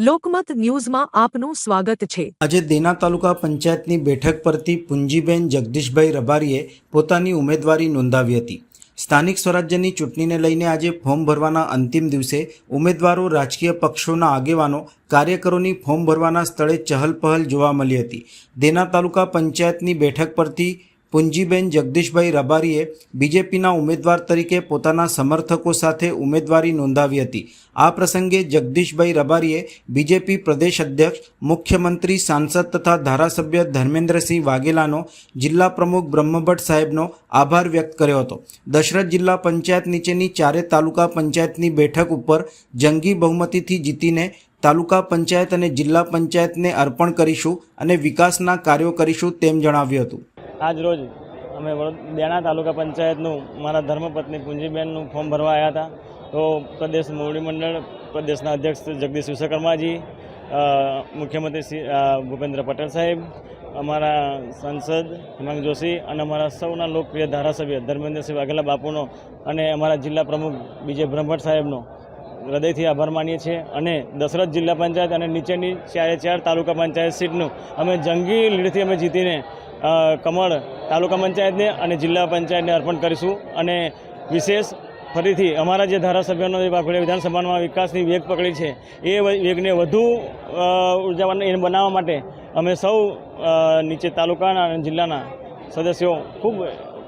લોકમત ન્યૂઝમાં આપનું સ્વાગત છે। આજે દેના તાલુકા પંચાયતની બેઠક પરથી પુંજીબેન જગદીશભાઈ રબારીએ પોતાની ઉમેદવારી નોંધાવી હતી। સ્થાનિક સ્વરાજ્યની ચૂંટણીને લઈને આજે ફોર્મ ભરવાના અંતિમ દિવસે ઉમેદવારો, રાજકીય પક્ષોના આગેવાનો, કાર્યકરોની ફોર્મ ભરવાના સ્થળે ચહલપહલ જોવા મળી હતી। દેના તાલુકા પંચાયતની બેઠક પરથી પુંજીબેન જગદીશભાઈ રબારીએ બીજેપીના ઉમેદવાર તરીકે પોતાના સમર્થકો સાથે ઉમેદવારી નોંધાવી હતી। આ પ્રસંગે જગદીશભાઈ રબારીએ બીજેપી પ્રદેશ અધ્યક્ષ, મુખ્યમંત્રી, સાંસદ તથા ધારાસભ્ય ધર્મેન્દ્રસિંહ વાઘેલાનો, જિલ્લા પ્રમુખ બ્રહ્મભટ્ટ સાહેબનો આભાર વ્યક્ત કર્યો હતો। દશરથ જિલ્લા પંચાયત નીચેની ચારે તાલુકા પંચાયતની બેઠક ઉપર જંગી બહુમતીથી જીતીને તાલુકા પંચાયત અને જિલ્લા પંચાયતને અર્પણ કરીશું અને વિકાસના કાર્યો કરીશું તેમ જણાવ્યું હતું। આજ રોજ અમે દેના તાલુકા પંચાયતનું મારા ધર્મપત્ની પુંજીબેનનું ફોર્મ ભરવા આવ્યા હતા। તો પ્રદેશ મોવડી મંડળ પ્રદેશના અધ્યક્ષ જગદીશ વિશ્વકર્માજી, મુખ્યમંત્રી શ્રી ભૂપેન્દ્ર પટેલ સાહેબ, અમારા સાંસદ હિમાંગ જોશી અને અમારા સૌના લોકપ્રિય ધારાસભ્ય ધર્મેન્દ્રસિંહ વાઘેલા બાપુનો અને અમારા જિલ્લા પ્રમુખ બીજે બ્રહ્મભટ્ટ સાહેબનો હૃદયથી આભાર માનીએ છીએ। અને દશરથ જિલ્લા પંચાયત અને નીચેની ચારે તાલુકા પંચાયત સીટનું અમે જંગી લીડથી અમે જીતીને કમળ તાલુકા પંચાયતને અને જિલ્લા પંચાયતને અર્પણ કરીશું। અને વિશેષ ફરીથી અમારા જે ધારાસભ્યોનો જે વાઘોડિયા વિધાનસભામાં વિકાસની વેગ પકડી છે એ વેગને વધુ ઉર્જાવાન બનાવવા માટે અમે સૌ નીચે તાલુકાના અને જિલ્લાના સદસ્યો ખૂબ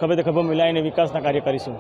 ખભે ખભો મિલાવીને વિકાસના કાર્ય કરીશું।